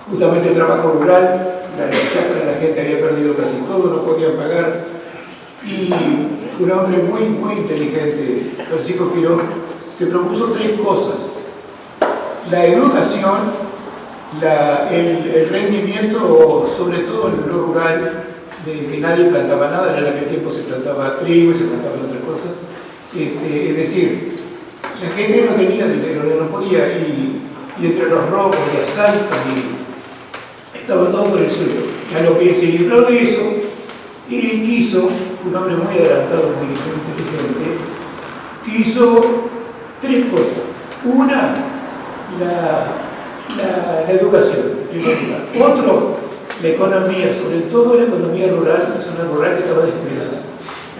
justamente el trabajo rural, la chacra, la gente había perdido casi todo, no podían pagar. Y fue un hombre muy, muy inteligente, Francisco Quirós. Se propuso 3 cosas: la educación, el rendimiento, sobre todo en lo rural, de que nadie plantaba nada, en aquel tiempo se plantaba trigo y se plantaban otras cosas. Es decir, la gente no tenía dinero, no podía, y entre los robos y asaltos, estaba todo por el suelo. Y a lo que se libró de eso, él quiso, fue un hombre muy adelantado, muy inteligente, quiso 3 cosas. Una, la educación, en primer lugar. Otro, la economía, sobre todo la economía rural, la zona rural que estaba descuidada.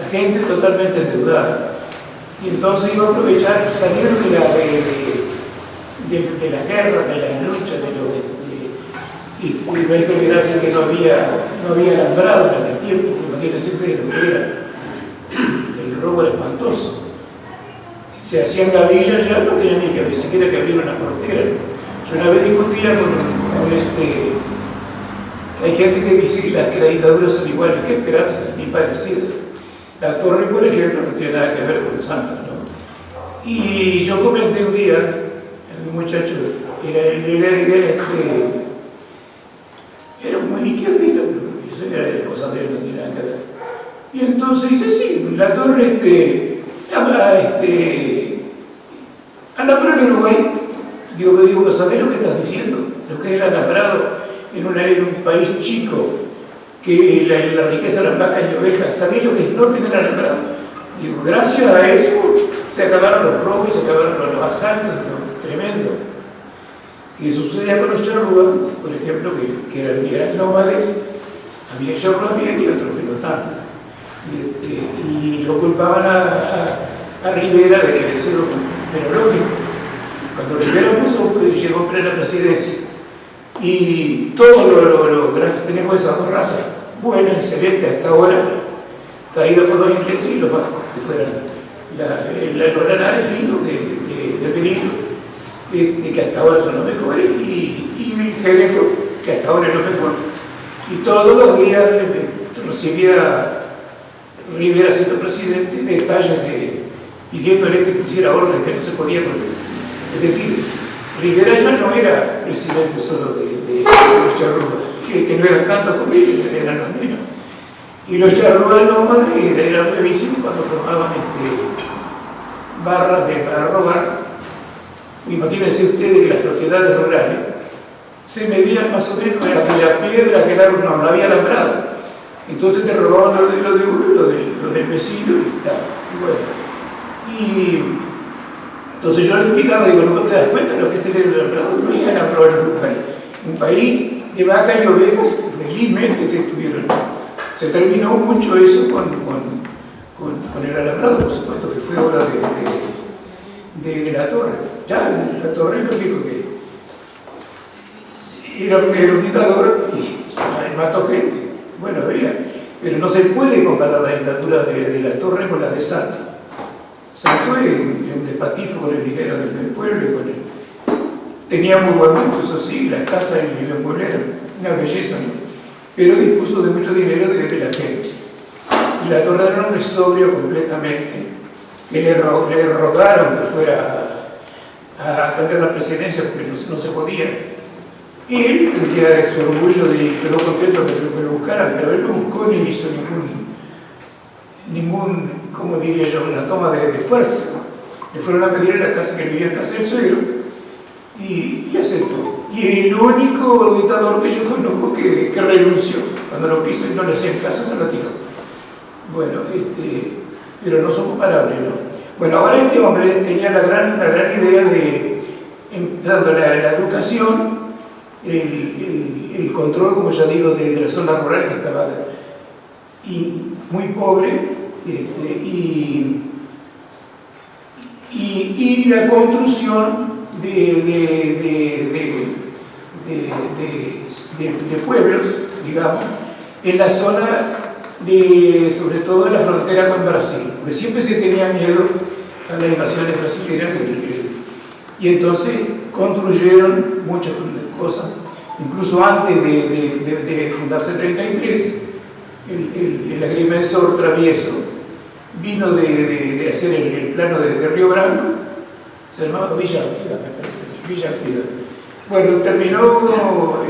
La gente totalmente endeudada. Y entonces iba a aprovechar salir de la guerra, de la lucha, y no hay que olvidarse que no había alambrado en aquel tiempo, imagínense lo que era. El robo era espantoso. Se hacían gavillas, ya no tenían ni siquiera que abrir una portera. Yo una vez discutía hay gente que dice que las dictaduras son iguales, qué esperanza, ni parecidas. La Torre, por ejemplo, no tiene nada que ver con Santos, ¿no? Y yo comenté un día, un muchacho, era muy izquierdista, pero eso era cosa de él, no tiene nada que ver. Y entonces dice, sí, la Torre alambró en Uruguay. Digo, ¿sabés lo que estás diciendo? Lo que es el alambrado en un país chico, que la riqueza de las vacas y ovejas, ¿sabés lo que es no tener alambrado? Digo, gracias a eso se acabaron los robos, se acabaron los asaltos, tremendo. Que sucedía con los charrúas, por ejemplo, que eran nómades, había charrúas bien y otros que no tanto. Y lo culpaban a Rivera de querer ser lo pero lógico. Cuando Rivera llegó a la presidencia, y todo gracias, tenemos esas 2 razas, buenas, excelentes hasta ahora, traídas por los ingleses y los vascos, que fueran los lanares finos de peligro, que hasta ahora son los mejores, y el Jerez, que hasta ahora es lo mejor. Y todos los días recibía Rivera, siendo presidente, detalles pidiéndole que pusiera orden, que no se podía poner. Es decir, Rivera ya no era presidente solo de los charrúas, que no eran tantos como ellos, eran los menos. Y los charrúas nómadas eran brevísimos cuando formaban barras para robar. Imagínense ustedes que las propiedades rurales se medían más o menos de la piedra que el árbol no había alambrado. Entonces te robaban lo de uno y lo del vecino y tal. Y entonces yo le explicaba, digo, ¿no te das cuenta de lo que es tener el alambrado? No hay alambrado en un país. Un país de vacas y ovejas, felizmente que estuvieron. Se terminó mucho eso con el alambrado, por supuesto, que fue obra de la Torre. Ya, la Torre lo dijo que era un dictador y mató gente. Bueno, había, pero no se puede comparar la dictadura de la Torre con la de Santos. Santos es un despatifo con el dinero del pueblo y con él. Tenía muy buen gusto, eso sí, las casas y los muebles eran una belleza, ¿no? Pero dispuso de mucho dinero de la gente. Y la Torre era un hombre sobrio completamente, que le rogaron que fuera a atender la presidencia porque no se podía. Y él, el día de su orgullo, quedó contento que lo buscaran, pero él no buscó ni hizo ningún, como diría yo, una toma de fuerza. Le fueron a pedir en la casa que vivía en casa del suegro y aceptó. Y el único dictador que yo conozco que renunció, cuando lo quiso y no le hacían caso, se retiró. Bueno, pero no son comparables, ¿no? Bueno, ahora este hombre tenía la gran idea de, dando la educación, el control, como ya digo, de la zona rural que estaba muy pobre, y la construcción de pueblos, digamos, en la zona sobre todo en la frontera con Brasil, porque siempre se tenía miedo a las invasiones brasileñas, y entonces construyeron muchas cosas, incluso antes de fundarse 33, el agrimensor Travieso vino de hacer el plano de Río Branco, se llamaba Villa Artigas, me parece, Villa Artigas. Bueno, terminó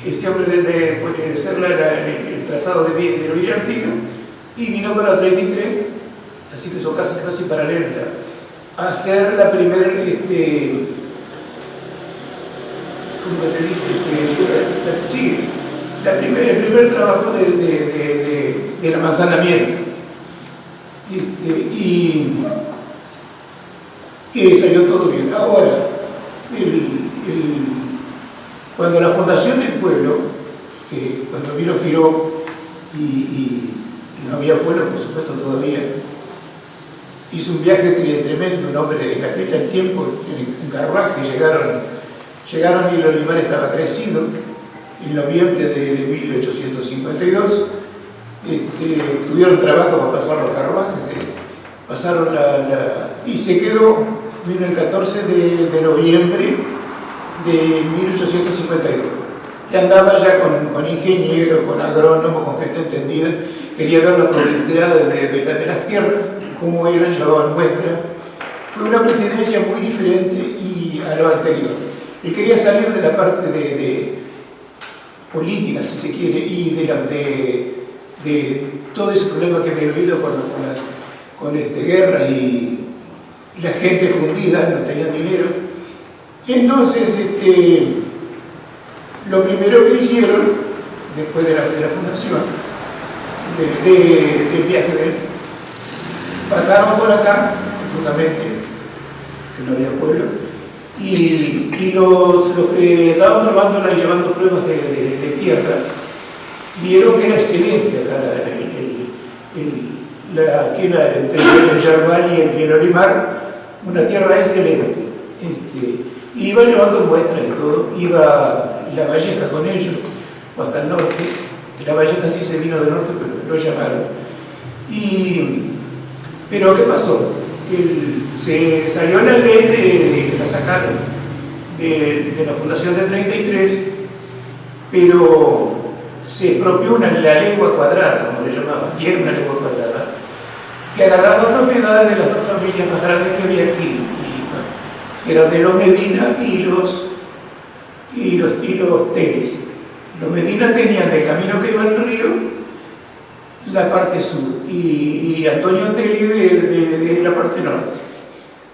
este hombre de hacer el trazado de la Villa Artigas y vino para 33, así que son casi paralelas, a hacer la primera, ¿cómo que se dice? Sí, el primer trabajo del amanzanamiento. Y salió todo bien. Ahora, cuando la fundación del pueblo, cuando vino Giró y no había pueblo, por supuesto, todavía, hizo un viaje tremendo, un hombre en aquel tiempo, en carruaje, llegaron y el olivar estaba crecido. En noviembre de 1852 tuvieron trabajo para pasar los carruajes, pasaron y se quedó, vino el 14 de noviembre de 1852, que andaba ya con ingenieros, con agrónomos, con gente entendida, quería ver la productividad de las tierras, cómo eran, llevaban muestras. Fue una presidencia muy diferente a lo anterior. Él quería salir de la parte de política, si se quiere, y de todo ese problema que había habido con guerras y la gente fundida, no tenían dinero. Entonces, lo primero que hicieron, después de la fundación, del viaje de él, pasaron por acá, justamente, que no había pueblo, y los que estaban probando y llevando pruebas de tierra, vieron que era excelente acá entre el Yerbal y el Olimar, una tierra excelente. Iba llevando muestras y todo, iba La Valleja con ellos, hasta el norte. La Valleja sí se vino del norte, pero lo llamaron. Pero ¿qué pasó? Se salió la ley que la sacaron de la fundación de 33, pero se expropió la lengua cuadrada, como le llamaban, y era una lengua cuadrada, que agarraba propiedades de las dos familias más grandes que había aquí, que eran de los Medina y los Teles. Los Medina tenían el camino que iba al río, la parte sur, y Antonio Teli de la parte norte.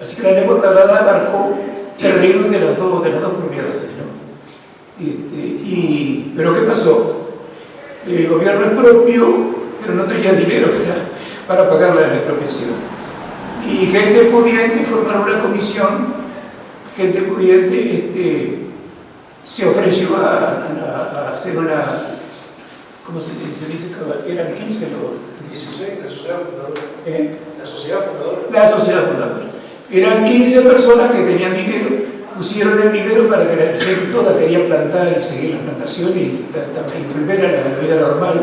Así que la lengua cuadrada abarcó terrenos de las dos propiedades, ¿no? Pero ¿qué pasó? El gobierno expropió, pero no tenía dinero para pagar la expropiación. Y gente pudiente formaron una comisión, gente pudiente se ofreció a hacer una, ¿cómo se dice? Eran 15 o 16, la sociedad fundadora. La sociedad fundadora. La sociedad fundadora. Eran 15 personas que tenían dinero, pusieron el dinero para que la gente toda quería plantar y seguir las plantaciones y volver a la vida normal.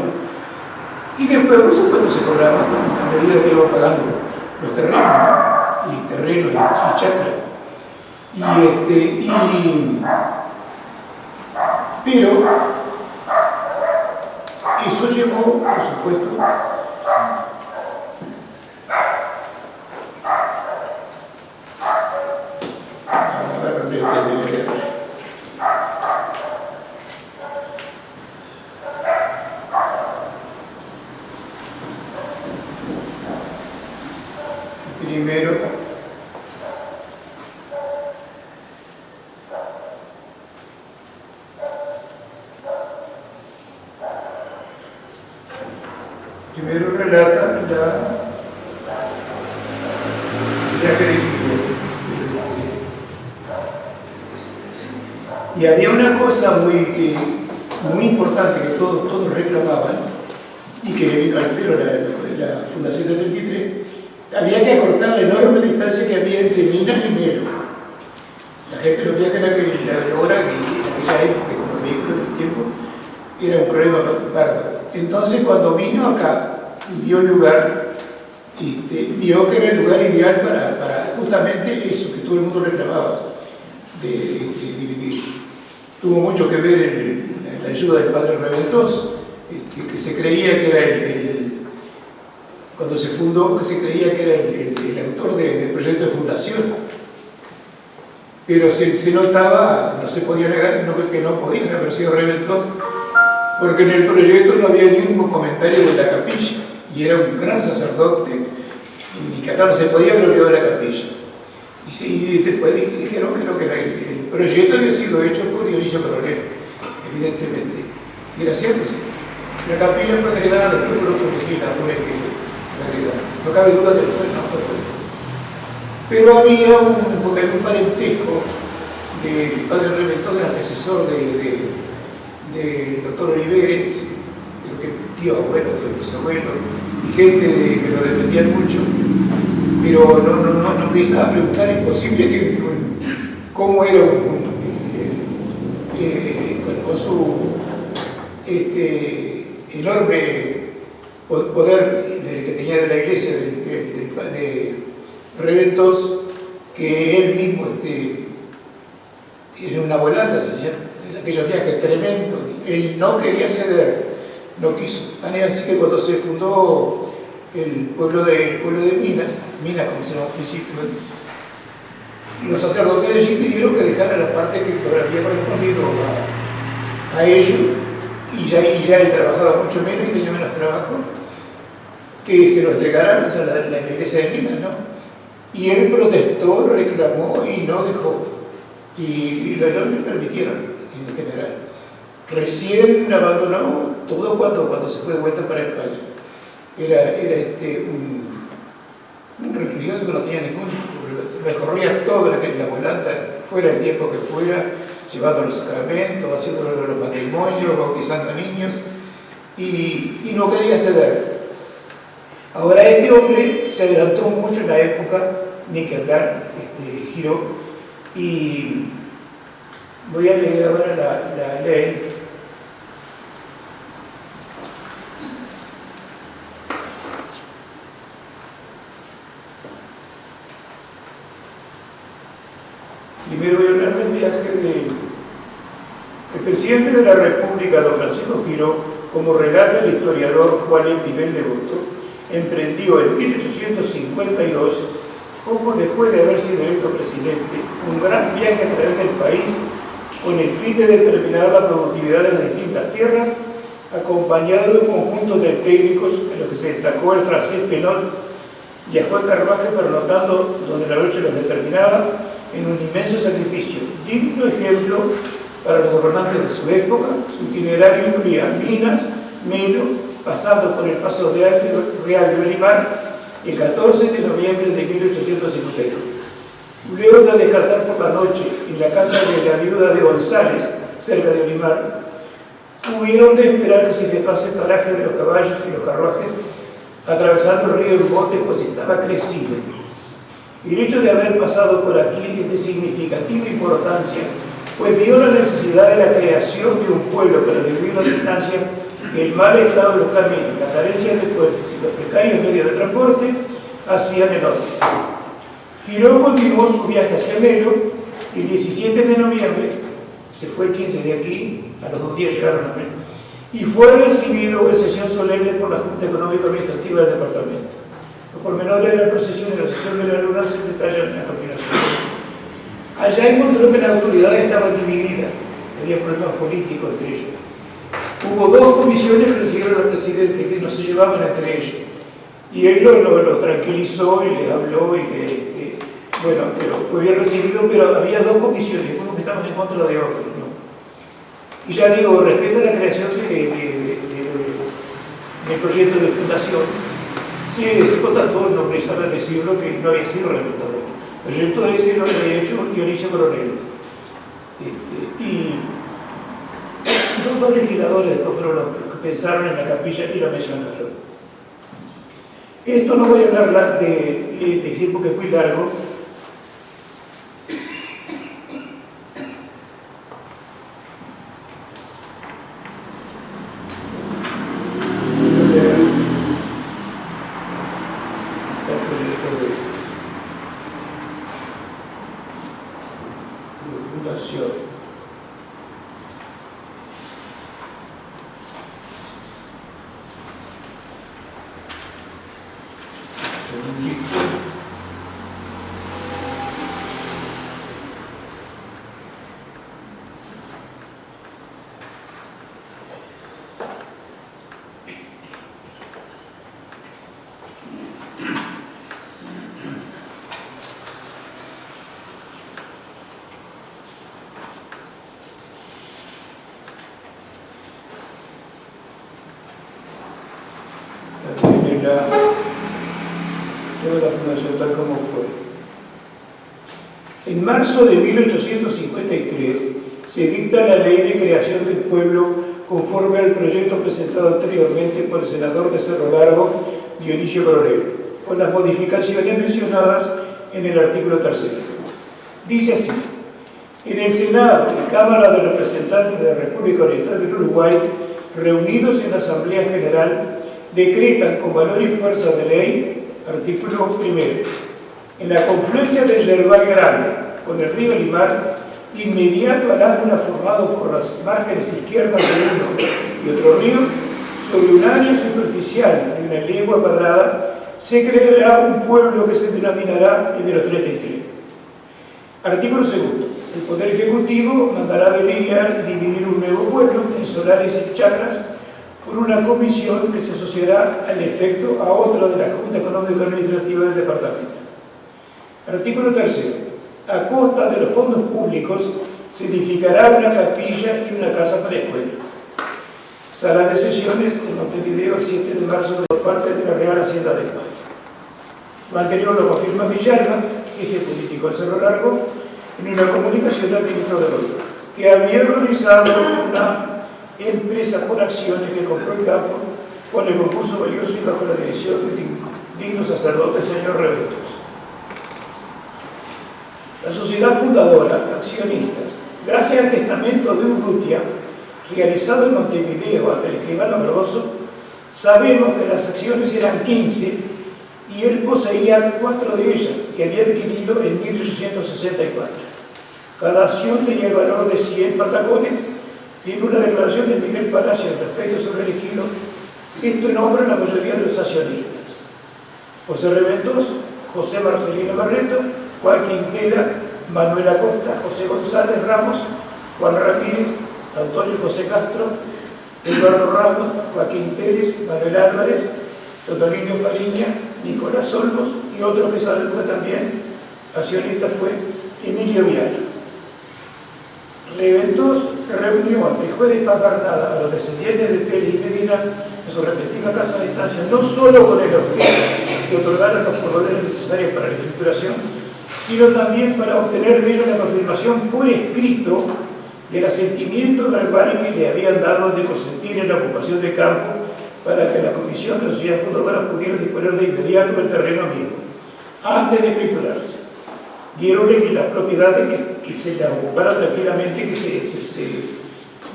Y después, por supuesto, se cobraba a medida que iba pagando los terrenos y chacras. Pero eso llevó, por supuesto, primero relata ya que y había una cosa muy importante que todos reclamaban y que debido al pero la fundación del 33 había que acortar la enorme distancia que había entre Minas y Melo. La gente lo veía que era que ahora y en aquella época con los vehículos del tiempo era un problema bárbaro. Entonces cuando vino acá y vio el lugar, vio que era el lugar ideal para justamente eso que todo el mundo reclamaba, de dividir. tuvo mucho que ver en la ayuda del padre Reventós, que se creía que era cuando se fundó, que se creía que era el autor del proyecto de fundación. Pero se notaba, no se podía negar, que no podía haber sido Reventós, porque en el proyecto no había ningún comentario de la capilla, y era un gran sacerdote, y que acá no se podía haber olvidado de la capilla. Y después dijeron que el proyecto había sido hecho por Dionisio Coronel, evidentemente. Y era cierto, sí. La capilla fue agregada después por otros legisladores que la agregaron. No cabe duda que no fue por esto. Pero había un parentesco del padre Reventós, del antecesor del doctor Oliveres, creo que tío abuelo, tío bisabuelo, y gente que lo defendían mucho, pero no empieza a preguntar, es posible cómo era con su enorme poder que tenía de la iglesia de Reventós, que él mismo en una volanta, aquellos viajes tremendos, él no quería ceder, no quiso. Así que cuando se fundó el pueblo de Minas como se llama al principio, los sacerdotes de allí pidieron que dejara la parte que había correspondido a ellos, y ya él trabajaba mucho menos y tenía menos trabajo, que se lo entregaran a la iglesia de Minas, ¿no? Y él protestó, reclamó y no dejó, y no le permitieron en general. Recién abandonó todo cuando se fue de vuelta para España. Era un religioso que no tenía recorría toda la volanta, fuera el tiempo que fuera, llevando los sacramentos, haciendo los matrimonios, bautizando niños, y no quería ceder. Ahora este hombre se adelantó mucho en la época, ni que hablar, giró, y voy a leer ahora la ley. Primero voy a hablar del viaje del presidente de la República, don Francisco Giró, como relata el historiador Juan Epibel Devoto, emprendió en 1852, poco después de haber sido electo presidente, un gran viaje a través del país con el fin de determinar la productividad de las distintas tierras, acompañado de un conjunto de técnicos en los que se destacó el francés Penot y a Juan Carvaje, pernotando donde la noche los determinaba, en un inmenso sacrificio, digno ejemplo para los gobernantes de su época. Su itinerario incluía Minas, Melo, pasando por el Paso Real de Olimar, el 14 de noviembre de 1852. Luego de descansar por la noche en la casa de la viuda de González, cerca de Olimar, tuvieron de esperar que se efectuase el paraje de los caballos y los carruajes, atravesando el río Urbote, pues estaba crecido. El hecho de haber pasado por aquí es de significativa importancia, pues vio la necesidad de la creación de un pueblo para debido a la distancia que el mal estado de los caminos, la carencia de puertos y los precarios medios de transporte hacían enorme. Giró continuó su viaje hacia Melo y el 17 de noviembre, se fue el 15 de aquí, a los 2 días llegaron a Melo, y fue recibido en sesión solemne por la Junta Económica Administrativa del Departamento. Los pormenores de la procesión y la sesión de la luna se detallan a continuación. Allá encontró que las autoridades estaban divididas, había problemas políticos entre ellos. Hubo 2 comisiones que recibieron al presidente que no se llevaban entre ellos. Y él lo tranquilizó y le habló y bueno, pero fue bien recibido, pero había 2 comisiones, unos que estaban en contra de otros, ¿no? Y ya digo, respecto a la creación del proyecto de fundación, se contactó el nombre, sabe decirlo, que no había sido realizado. El proyecto ese lo había hecho Dionisio Coronel. Y 2 legisladores después fueron los que pensaron en la capilla y lo mencionaron. Esto no voy a hablar de decir porque es muy largo. En marzo de 1853 se dicta la Ley de Creación del Pueblo conforme al proyecto presentado anteriormente por el senador de Cerro Largo, Dionisio Coronel, con las modificaciones mencionadas en el artículo 3. Dice así: en el Senado y Cámara de Representantes de la República Oriental del Uruguay, reunidos en la Asamblea General, decretan con valor y fuerza de ley, artículo 1, en la confluencia del Yerbal Grande con el río Limar, inmediato al ángulo formado por las márgenes izquierdas de uno y otro río, sobre un área superficial de una legua cuadrada, se creará un pueblo que se denominará el de los 33. Artículo 2. El Poder Ejecutivo mandará delinear y dividir un nuevo pueblo en solares y chacras por una comisión que se asociará al efecto a otra de la Junta Económica Administrativa del Departamento. Artículo 3. A costa de los fondos públicos se edificará una capilla y una casa para escuela. Sala de sesiones en Montevideo, el 7 de marzo, por parte de la Real Hacienda de España. Lo anterior lo confirma Villalba, jefe político de Cerro Largo, en una comunicación al ministro de Gobierno, que había realizado una empresa por acciones que compró el campo con el concurso valioso y bajo la dirección del digno sacerdote señor Reventos. La sociedad fundadora, accionistas, gracias al testamento de Urrutia, realizado en Montevideo ante el escribano Grosso, sabemos que las acciones eran 15 y él poseía 4 de ellas, que había adquirido en 1864. Cada acción tenía el valor de 100 patacones. Tiene una declaración de Miguel Palacio al respecto sobre el ejido. Esto nombra la mayoría de los accionistas: José Reventos, José Marcelino Barreto, Juan Quintela, Manuel Acosta, José González Ramos, Juan Ramírez, Antonio José Castro, Eduardo Ramos, Joaquín Pérez, Manuel Álvarez, Totonino Fariña, Nicolás Olmos y otro que sabemos que también accionista fue Emilio Viana. Reventos reunió ante el juez de Paz Bernada a los descendientes de Teli y Medina en su respectiva casa de estancia, no solo con el objeto de otorgar los poderes necesarios para la escrituración, sino también para obtener de ellos la confirmación por escrito del asentimiento verbal que le habían dado de consentir en la ocupación de campo para que la comisión de la sociedad fundadora pudiera disponer de inmediato del terreno mismo, antes de escriturarse. Dieronle las propiedades que se las ocupara tranquilamente, que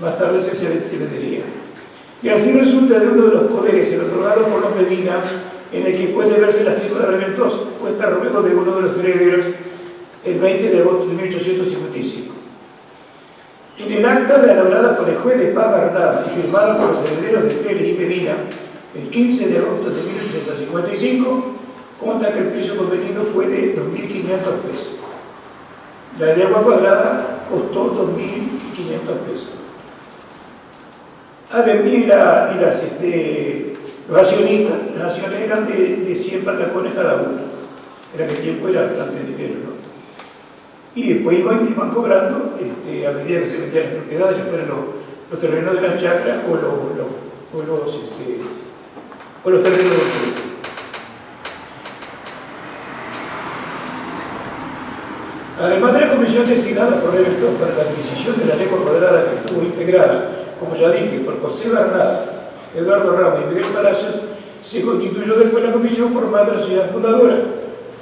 más tarde se vendería. Y así resulta de uno de los poderes, el otorgado por los Medina, en el que puede verse la firma de Reventos, puesta a ruego de uno de los herederos el 20 de agosto de 1855. En el acta elaborada por el juez de Paz Bernada y firmada por los herederos de Teli y Medina el 15 de agosto de 1855, consta que el precio convenido fue de 2.500 pesos. La legua cuadrada costó 2.500 pesos. Además, los accionistas, las acciones eran de 100 patacones cada uno. En aquel tiempo era bastante dinero, ¿no? Y después iban cobrando a medida que se vendían las propiedades, ya fueran los terrenos de las chacras o los terrenos del pueblo. Además de la comisión designada por Reventos para la adquisición de la legua cuadrada, que estuvo integrada, como ya dije, por José Bernada, Eduardo Ramos y Miguel Palacios, se constituyó después la comisión formada de la sociedad fundadora,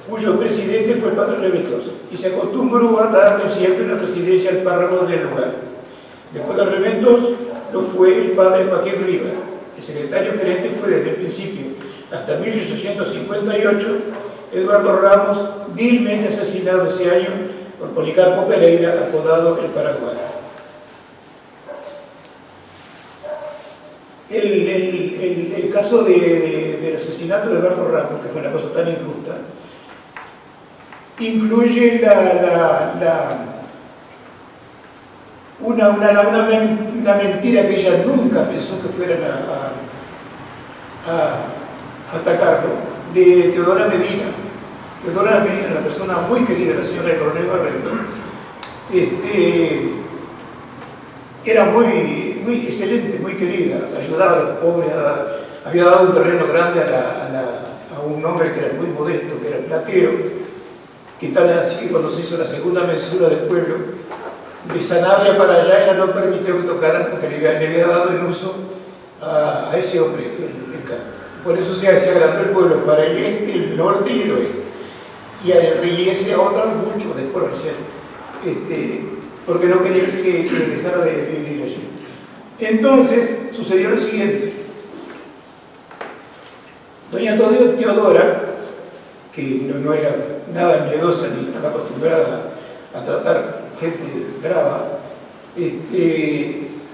cuyo presidente fue el padre Reventos, y se acostumbró a darle siempre la presidencia al párroco del lugar. Después de Reventos lo fue el padre Joaquín Rivas. El secretario gerente fue desde el principio, hasta 1858, Eduardo Ramos, vilmente asesinado ese año por Policarpo Pereira, apodado el Paraguay. El caso del asesinato de Eduardo Ramos, que fue una cosa tan injusta, incluye una mentira que ella nunca pensó que fueran a atacarlo, de Teodora Medina. Teodora Medina, una persona muy querida, la señora Coronel Barreto, era muy excelente, muy querida, ayudaba a los pobres, había dado un terreno grande a un hombre que era muy modesto, que era platero, que tal así que cuando se hizo la segunda mensura del pueblo, de Sanabria para allá ya no permitió que tocaran porque le había dado el uso a ese hombre el campo. Por eso se agrandó el pueblo para el este, el norte y el oeste. Y ese otro mucho después, porque no quería que dejara de vivir allí. Entonces sucedió lo siguiente. Doña Teodora, que no era nada miedosa ni estaba acostumbrada a tratar gente brava,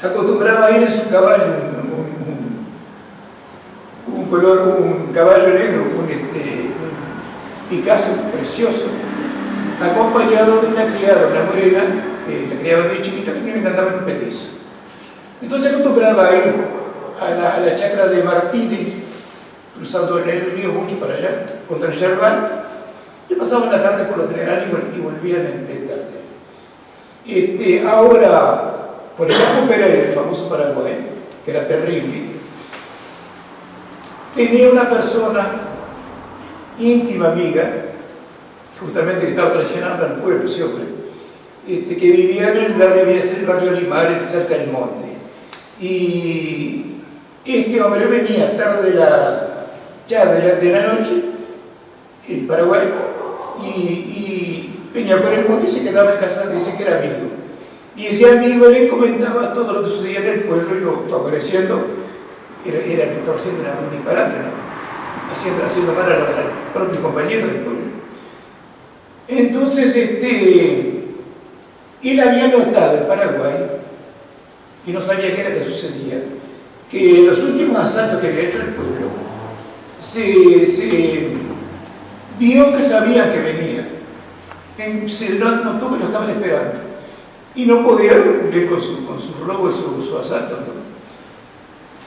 acostumbraba a ir en su caballo, un caballo negro, un Picasso precioso, acompañado de una criada, una morena, que la criaba de chiquita, que me encantaba en un petizo. Entonces acostumbraba a ir a la chacra de Martínez, cruzando el río mucho para allá, contra el Yerbal, y pasaban la tarde por lo general y volvían en tarde. Ahora, por el Paco Pérez, el famoso Paraguay, que era terrible, tenía una persona íntima amiga, justamente que estaba traicionando al pueblo, ese hombre, que vivía en el barrio Limares, cerca del monte. Y este hombre venía tarde de la noche, el Paraguay, y venía por el monte y se quedaba en casa, dice que era amigo. Y ese amigo le comentaba todo lo que sucedía en el pueblo y lo favoreciendo, estaba haciendo un disparate, ¿no? Haciendo mal al propio compañero del pueblo. Entonces, él había notado en Paraguay, y no sabía qué era que sucedía, que en los últimos asaltos que había hecho el pueblo, se vio que sabían que venía. Se notó que lo estaban esperando. Y no podía cumplir con su robo y su asalto, ¿no?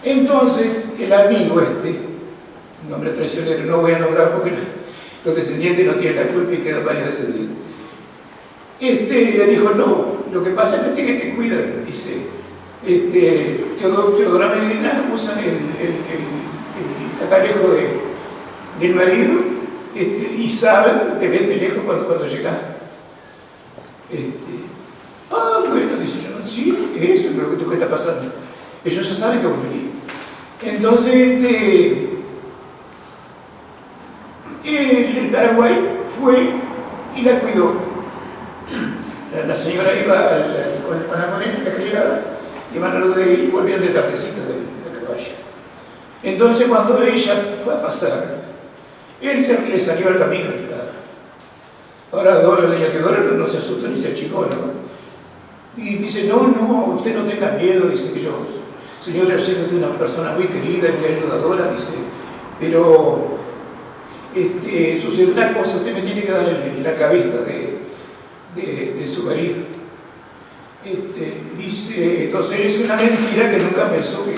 Entonces, el amigo un hombre traicionero, no voy a nombrar porque los descendientes no tienen la culpa y quedan varios descendientes. Le dijo, no, lo que pasa es que tiene que cuidar, dice, Teodora Medina usa el catalejo del marido y saben, te ven de lejos cuando llegas. Bueno, dice yo, sí, eso es lo que está pasando. Ellos ya saben que vos venís. Entonces, el Paraguay fue y la cuidó. La señora iba con la morena, la criada, iban a lo de él y volvían de tardecita del caballo. Entonces, cuando ella fue a pasar, él le salió al camino. Ahora, doña Teodora no se asustó ni se achicó, ¿no? Y dice, no, usted no tenga miedo, dice que señor, yo sé que usted es una persona muy querida, muy ayudadora, dice, pero sucede una cosa, usted me tiene que dar la cabeza de su marido. Dice, entonces es una mentira que nunca pensó que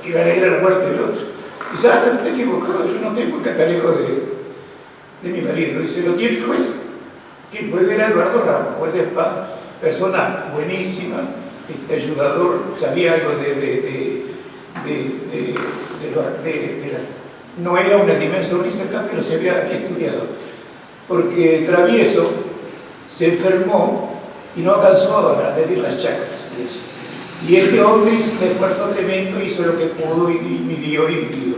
iba a ir a la muerte del otro. Dice, está equivocado, yo no tengo el catalejo de mi marido. Dice, lo tiene el juez, que el juez era Eduardo Ramos, juez de paz, persona buenísima, ayudador, sabía algo no era una dimensión cercana, pero se había estudiado. Porque Travieso se enfermó y no alcanzó a medir las chakras. Y este hombre hizo un esfuerzo tremendo, hizo lo que pudo y midió y midió.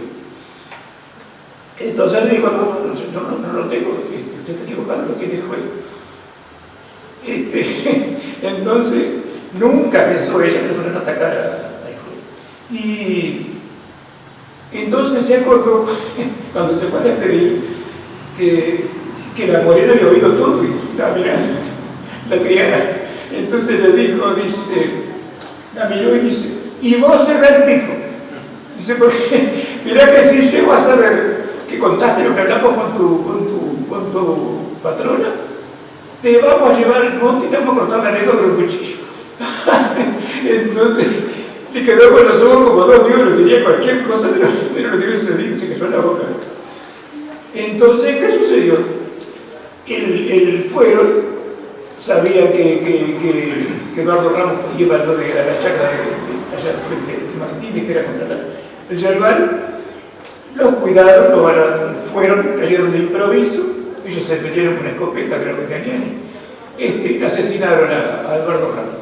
Entonces le dijo, no, yo no lo tengo, usted está equivocado, lo tiene el juez. Entonces, nunca pensó ella que le fueran a atacar al juez. Y entonces se acordó, cuando se fue a despedir, que la morena había oído todo y estaba mirando la criada. Entonces le dijo, dice, la miró y dice, y vos cerrá el pico. Dice, porque mirá que si llego a saber que contaste lo que hablamos con tu patrona, te vamos a llevar al monte y te vamos a cortar la lengua con un cuchillo. Entonces le quedó con los ojos como dos dios, le diría cualquier cosa, pero lo que sucedió, se cayó en la boca. Entonces, ¿qué sucedió? El fueron, sabía que Eduardo Ramos iba a la chacra de Martínez, que era contra el Yerbal, los cuidaron, cayeron de improviso ellos se metieron con una escopeta, creo que tenían, asesinaron a Eduardo Ramos.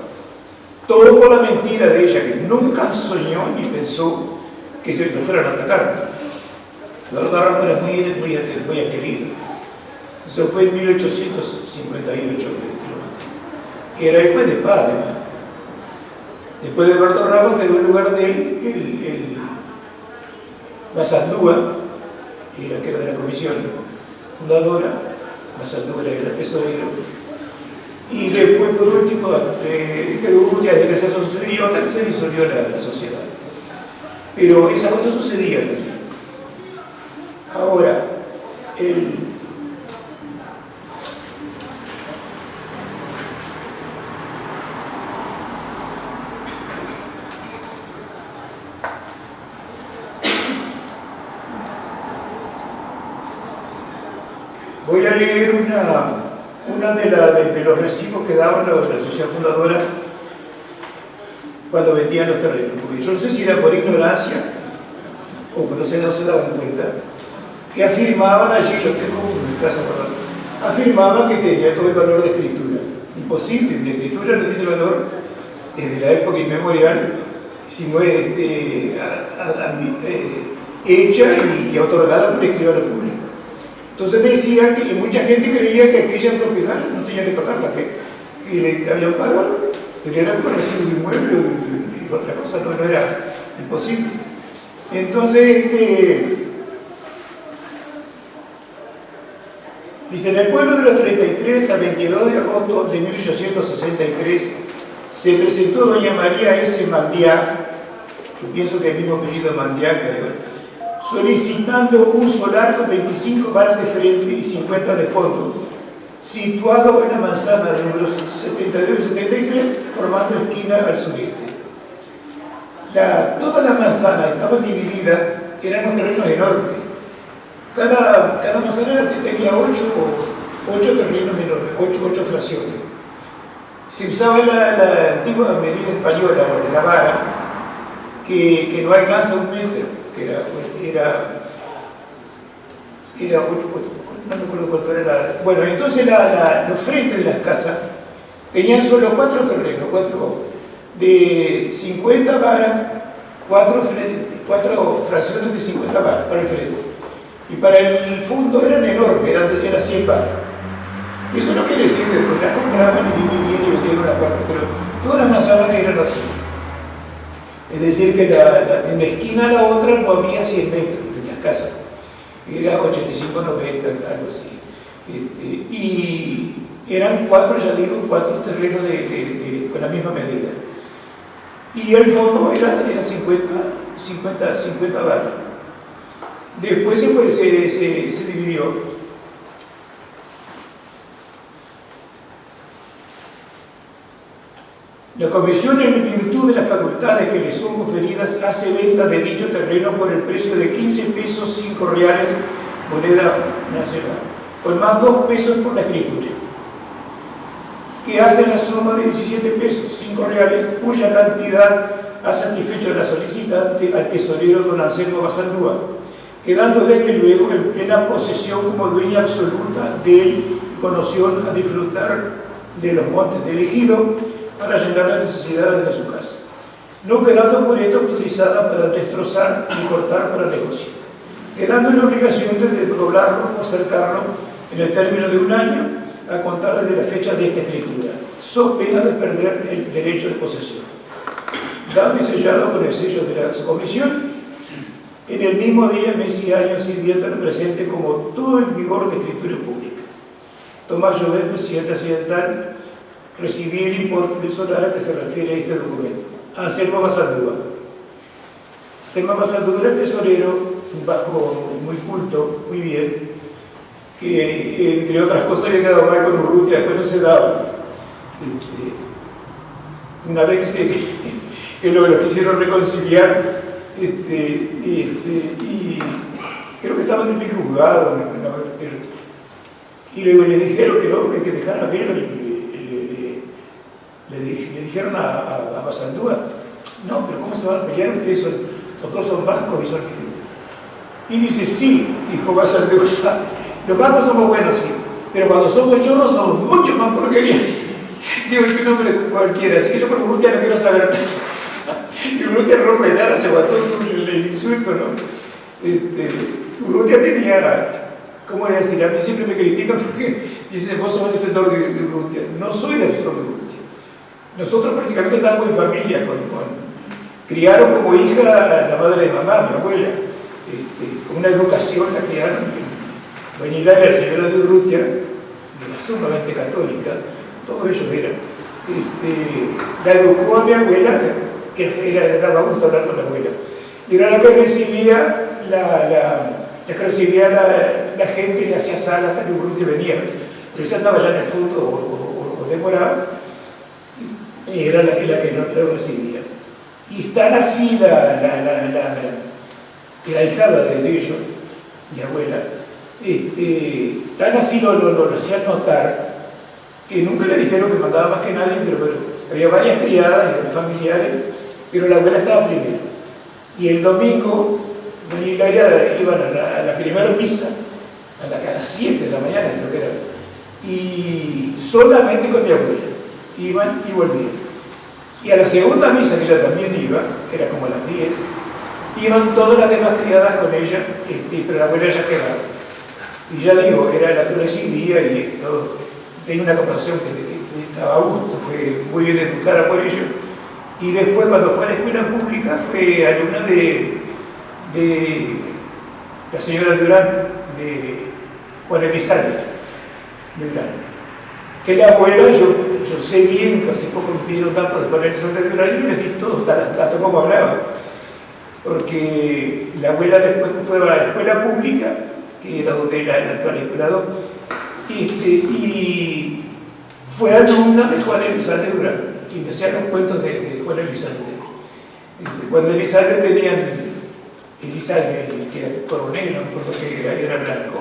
Todo por la mentira de ella, que nunca soñó ni pensó que se lo fueran a atacar. Eduardo Ramos era muy querido. Eso fue en 1858 que lo mató. Que era el juez de paz, además. Después de Eduardo Ramos quedó en lugar de él el Basaldúa, que era de la comisión fundadora. Basaldúa era el tesorero. Y después, por último, quedó Urrutia de que se sucedió hasta que se disolvió la sociedad. Pero esa cosa sucedía así. Ahora, voy a leer una de los recibos que daban la sociedad fundadora cuando vendían los terrenos, porque yo no sé si era por ignorancia o cuando no se daban cuenta, que afirmaban allí, yo tengo en mi casa, afirmaban que tenía todo el valor de escritura. Imposible, la escritura no tiene valor desde la época inmemorial, sino es hecha y otorgada por el escribano público. Entonces me decían que mucha gente creía que aquella propiedad no tenía que tocarla, que le habían pagado, pero era como recibir un inmueble y otra cosa, no era imposible. Entonces, dice, en el pueblo de los 33 a 22 de agosto de 1863 se presentó doña María S. Mandiá, yo pienso que es el mismo apellido Mandiá, solicitando un solar con 25 varas de frente y 50 de fondo, situado en la manzana de números 72 y 73, formando esquina al sureste. Toda la manzana estaba dividida, eran unos terrenos enormes. Cada manzana tenía 8 terrenos enormes, 8 fracciones. Se usaba la antigua medida española, la vara, que no alcanza 1 metro, que era no me acuerdo cuánto era bueno, entonces los frentes de las casas tenían solo 4 terrenos, 4 de 50 varas, 4 fracciones de 50 varas para el frente. Y para el fondo eran enormes, eran 100 varas. Eso no quiere decir que la compraban y dividían y vendían una parte, pero todas las manzanas eran así. Es decir, que en la esquina a la otra no había 100 metros en las casas. Era 85, 90, algo así. Y eran 4 terrenos con la misma medida. Y el fondo era 50 varas. Después se dividió. La comisión, en virtud de las facultades que le son conferidas, hace venta de dicho terreno por el precio de 15 pesos 5 reales, moneda nacional, con más 2 pesos por la escritura, que hace la suma de 17 pesos 5 reales, cuya cantidad ha satisfecho la solicitante al tesorero don Anselmo Basaldúa, quedando desde luego en plena posesión como dueña absoluta de él, con opción a disfrutar de los montes del ejido para llenar las necesidades de su casa, no quedando por esto autorizada para destrozar y cortar para negocio, quedando en la obligación de doblarlo o cercarlo en el término de 1 año a contar desde la fecha de esta escritura, so pena de perder el derecho de posesión. Dado y sellado con el sello de la comisión, en el mismo día, mes y año sirviendo en presente como todo el vigor de escritura pública. Tomás Llobet, presidente accidental, recibí el importe del solar a que se refiere a este documento. Anselmo Basaldúa. Anselmo Basaldúa era tesorero, un vasco muy culto, muy bien, que entre otras cosas había quedado mal con Urrutia, después no se daba. Una vez que lo quisieron reconciliar, y creo que estaban en el juzgado, y luego le dijeron que no, que hay que dejar a ver. Le dijeron a Basaldúa, no, pero ¿cómo se van a pelear? Ustedes los dos son vascos y son... Y dice, sí, dijo Basaldúa, Los bancos somos buenos, sí, pero cuando somos chorros somos mucho más porquería. Digo, es que no me lo cualquiera, así que yo con Urrutia no quiero saber nada. Y Urrutia rojo de Lara se aguantó el insulto, ¿no? Urrutia tenía, ¿cómo voy a decir? A mí siempre me critican porque dicen, vos sos defensor de Urrutia. No soy defensor de Urrutia. Nosotros prácticamente estamos en familia criaron como hija a la madre de mamá, mi abuela. Con una educación la criaron. Doña Hilaria, la señora de Urrutia, de la sumamente católica, todos ellos eran. La educó a mi abuela, que daba gusto hablar con la abuela. Y era la que recibía la gente, le hacía sala hasta que Urrutia venía. Ella estaba ya en el fondo o demoraba, y era la que no lo recibía. Y tan así la hijada de ellos, mi abuela, tan así lo hacían notar, que nunca le dijeron que mandaba más que nadie, pero había varias criadas y familiares, pero la abuela estaba primero. Y el domingo, doña Hilaria iban a la primera misa, a las 7 de la mañana, creo que era, y solamente con mi abuela, iban y volvían. Y a la segunda misa, que ella también iba, que era como a las 10, iban todas las demás criadas con ella, pero la abuela ya quedaba. Y ya digo, era la que recibía y todo. Tenía una conversación que estaba a gusto, fue muy bien educada por ello. Y después, cuando fue a la escuela pública, fue alumna de la señora Durán, de Juan Elizalde Durán. Que la abuela, yo sé bien, que hace poco me pidieron datos de Juan Elizalde Durán, y yo les di todo, hasta cómo hablaba. Porque la abuela después fue a la escuela pública, que era donde era el actual escuela 2, y fue alumna de Juan Elizalde Durán, y me hacían los cuentos de Juan Elizalde. Cuando Elizalde tenían, Elizalde, que era coronel, no me acuerdo que era blanco,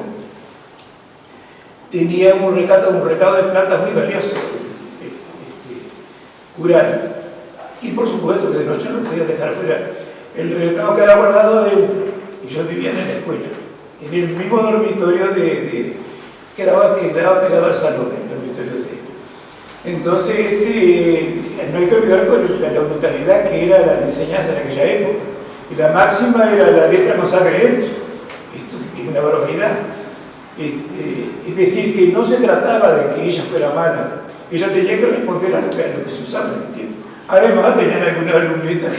tenía un recado de plata muy valioso, cural, y por supuesto que de noche no podía dejar fuera. El recado quedaba guardado adentro, y yo vivía en la escuela, en el mismo dormitorio que quedaba pegado al salón, el dormitorio de él. Entonces, no hay que olvidar con la brutalidad que era la enseñanza en aquella época, y la máxima era la letra no sabe letra. Esto es una barbaridad. Es decir, que no se trataba de que ella fuera mala, ella tenía que responder a lo que se usaba en el tiempo. Además, tenían algunas alumnitas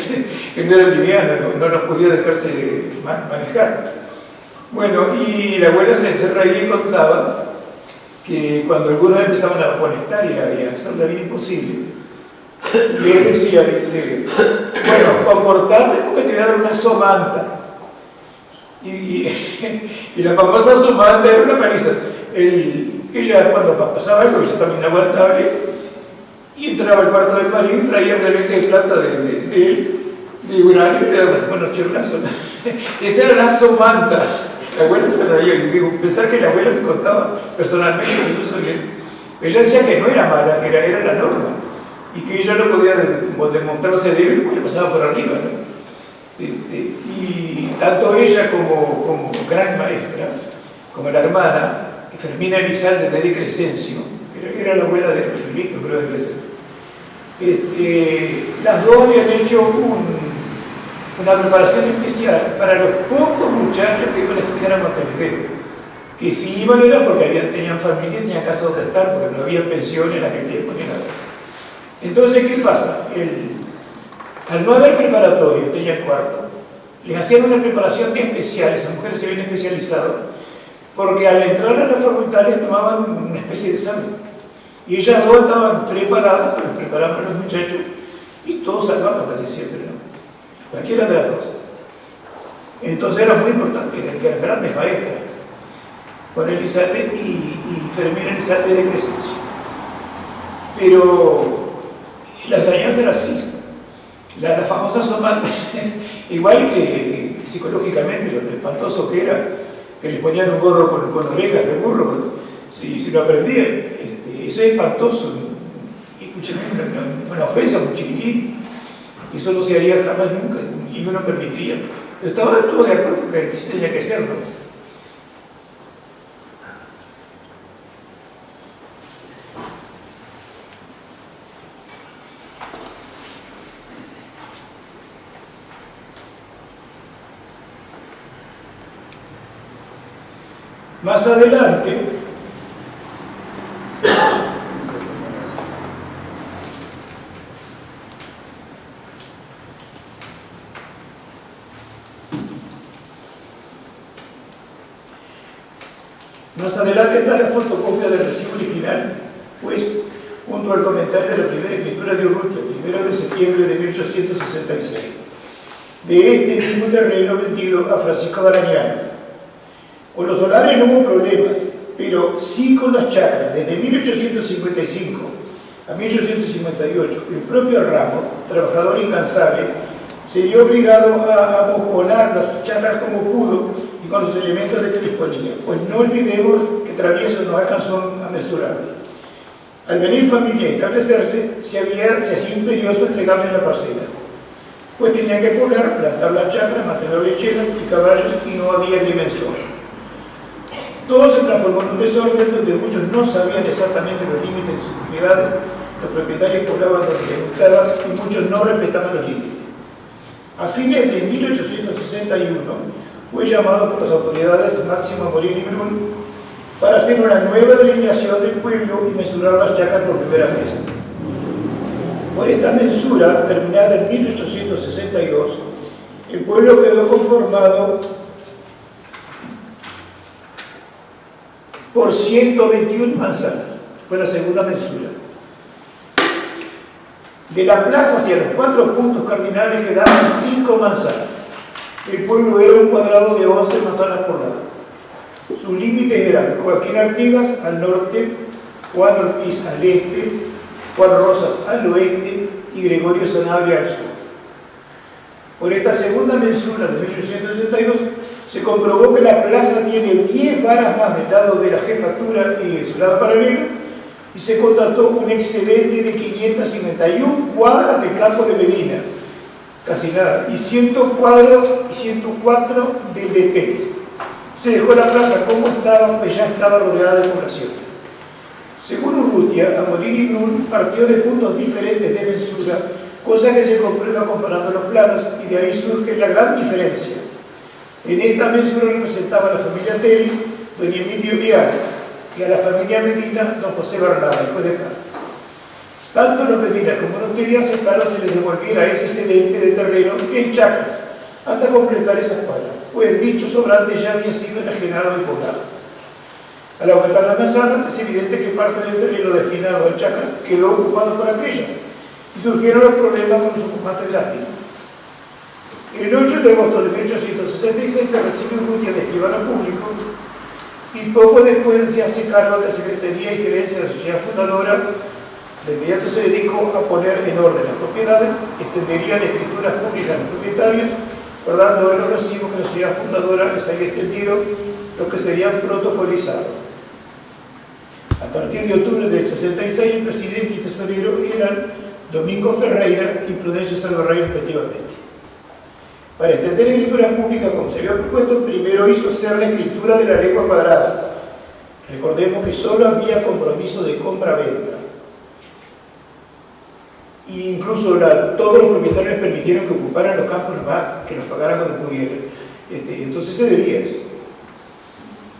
que no eran livianas, no nos podía dejarse manejar. Bueno, y la abuela se reía y contaba que cuando algunos empezaban a molestar y a hacer la vida imposible, le decía, bueno, comportate porque te voy a dar una somanta. Y la famosa somanta era una paliza. Ella cuando pasaba algo, ella también aguantable, y entraba al cuarto del marido y traía el relente de plata de él, de uranio, y le daba unos buenos chirlazos. Esa era la somanta. La abuela se reía, y digo, pensar que la abuela me contaba personalmente, ella decía que no era mala, que era la norma, y que ella no podía demostrarse débil porque le pasaba por arriba, ¿no? Y tanto ella como gran maestra, como la hermana, Fermina Elizalde de Crescencio, que era la abuela de Felipe, creo de Crescencio, las dos habían hecho una preparación especial para los pocos muchachos que iban a estudiar a Montevideo, que si iban era porque tenían familia, tenían casa donde estar, porque no había pensión en aquel tiempo ni nada de eso. Entonces, ¿qué pasa? Al no haber preparatorio, tenían cuarto, les hacían una preparación especial, esas mujeres se habían especializado, porque al entrar a la facultad les tomaban una especie de examen. Y ellas dos estaban preparadas, pero preparaban a los muchachos, y todos salvaban casi siempre, ¿no? Cualquiera de las dos. Entonces era muy importante, eran grandes maestras, Juan Elizalde y Fermina Elizalde de Crescencio. Pero la enseñanza era así. La famosa somanta, igual que psicológicamente, lo espantoso que era, que les ponían un gorro con orejas de burro, si lo aprendían, eso es espantoso. Escúcheme, una ofensa muy chiquitín. Eso no se haría jamás nunca, y uno permitiría. Pero estaba todo de acuerdo que sí tenía que serlo. Más adelante, está la fotocopia del recibo original, pues junto al comentario de la primera escritura de Urrutia, 1 de septiembre de 1866, de este mismo terreno vendido a Francisco Barañano. Con los solares no hubo problemas, pero sí con las chacras. Desde 1855 a 1858, el propio Ramos, trabajador incansable, se vio obligado a amojonar las chacras como pudo y con los elementos de que disponía, pues no olvidemos que Travieso no alcanzó a mesurarlo. Al venir familia a establecerse, se hacía imperioso entregarle la parcela, pues tenían que poblar, plantar las chacras, mantener lecheras y caballos y no había agrimensor. Todo se transformó en un desorden donde muchos no sabían exactamente los límites de sus propiedades, los propietarios poblaban donde les gustaba y muchos no respetaban los límites. A fines de 1861 fue llamado por las autoridades Máximo Morín y Brun para hacer una nueva delineación del pueblo y mesurar las chacras por primera vez. Por esta mensura, terminada en 1862, el pueblo quedó conformado por 121 manzanas. Fue la segunda mensura. De la plaza hacia los 4 puntos cardinales quedaban 5 manzanas. El pueblo era un cuadrado de 11 manzanas por lado. Sus límites eran Joaquín Artigas al norte, Juan Ortiz al este, Juan Rosas al oeste y Gregorio Sanabria al sur. Por esta segunda mensura de 1862 se comprobó que la plaza tiene 10 varas más del lado de la jefatura y de su lado paralelo, y se constató un excedente de 551 cuadras de campo de Medina, casi nada, y 104 de Teles. Se dejó la plaza como estaba, pues ya estaba rodeada de población. Según Urrutia, Amorín y Brun partió de puntos diferentes de mensura, cosa que se comprueba comparando los planos, y de ahí surge la gran diferencia. En esta mensura representaba a la familia Telis, doña Emilio Viana, y a la familia Medina, don José Bernal, después de paz. Tanto los Medina como los Telis aceptaron se les devolviera ese excedente de terreno en chacras, hasta completar esas cuadras, pues dicho sobrante ya había sido enajenado y poblado. Al aumentar las manzanas, es evidente que parte del terreno destinado a chacras quedó ocupado por aquellas, y surgieron los problemas con los ocupantes de las mismas. El 8 de agosto de 1866 se recibe Urrutia de escribano público y poco después se hace cargo de la Secretaría y Gerencia de la Sociedad Fundadora. De inmediato se dedicó a poner en orden las propiedades, extendería las escrituras públicas a los propietarios, guardando de los recibos que la Sociedad Fundadora les había extendido, los que serían protocolizados. A partir de octubre del 66, el presidente y tesorero eran Domingo Ferreira y Prudencio Salvarrey respectivamente. Para extender la escritura pública, como se había propuesto, primero hizo hacer la escritura de la lengua cuadrada. Recordemos que solo había compromiso de compra-venta. E incluso todos los propietarios permitieron que ocuparan los campos nomás, que los pagaran cuando pudieran. Entonces se debía eso.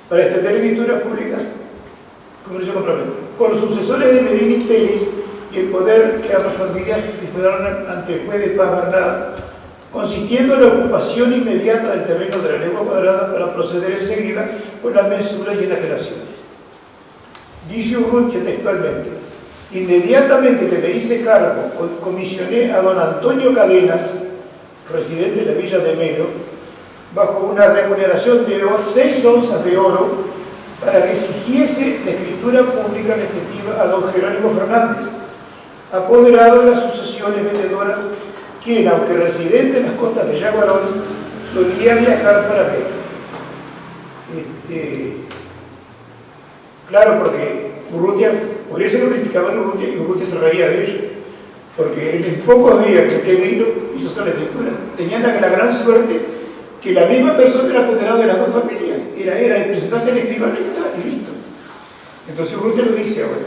Para extender escrituras públicas, compromiso de compra-venta. Con los sucesores de Medina y Telis y el poder que ambas familias disputaron ante el juez de paz Bernal, consistiendo en la ocupación inmediata del terreno de la lengua cuadrada para proceder enseguida con las mensuras y enajenaciones. Dice Urrutia textualmente: inmediatamente que me hice cargo, comisioné a don Antonio Cadenas, residente de la villa de Melo, bajo una remuneración de 6 onzas de oro, para que exigiese la escritura pública respectiva a don Jerónimo Fernández, apoderado de las sucesiones vendedoras, quien, aunque residente en las costas de Yaguarón, solía viajar para ver. Claro, porque Urrutia, por eso lo criticaban Urrutia, y Urrutia se reía de ello, porque en pocos días que vino hizo hacer la escritura. Tenían la gran suerte que la misma persona era apoderada de las dos familias, era presentarse al escribanista y listo. Entonces Urrutia lo dice ahora.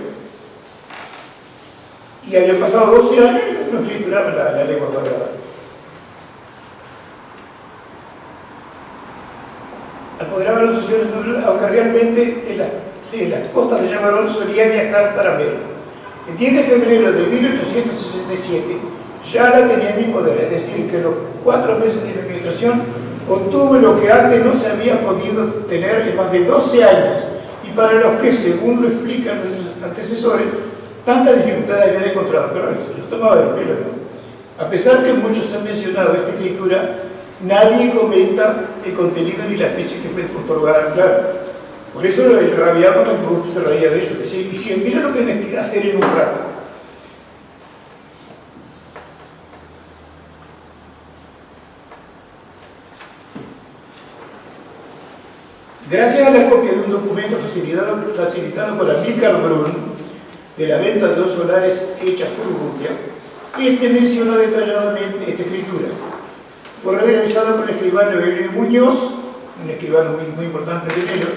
Y habían pasado 12 años y no escrituraban la lengua cuadrada. apoderaba a los socios, aunque realmente en las costas de Yamarón solía viajar para verlo. El 10 de febrero de 1867 ya la tenía en mi poder, es decir, que los 4 meses de mi administración obtuve lo que antes no se había podido tener en más de 12 años, y para los que, según lo explican los antecesores, tantas dificultades habían encontrado, pero se los tomaba del pelo, ¿no? A pesar que muchos han mencionado esta escritura, nadie comenta el contenido ni la fecha que fue otorgada, claro. Por eso el rabiano tampoco se reía de ellos, decía, y si ellos lo pueden hacer en un rato. Gracias a la copia de un documento facilitado por Amílcar Brun de la venta de 2 solares hechas por Urrutia, este menciona detalladamente esta escritura. Fue realizada por el escribano Evelio Muñoz, un escribano muy importante de Melo,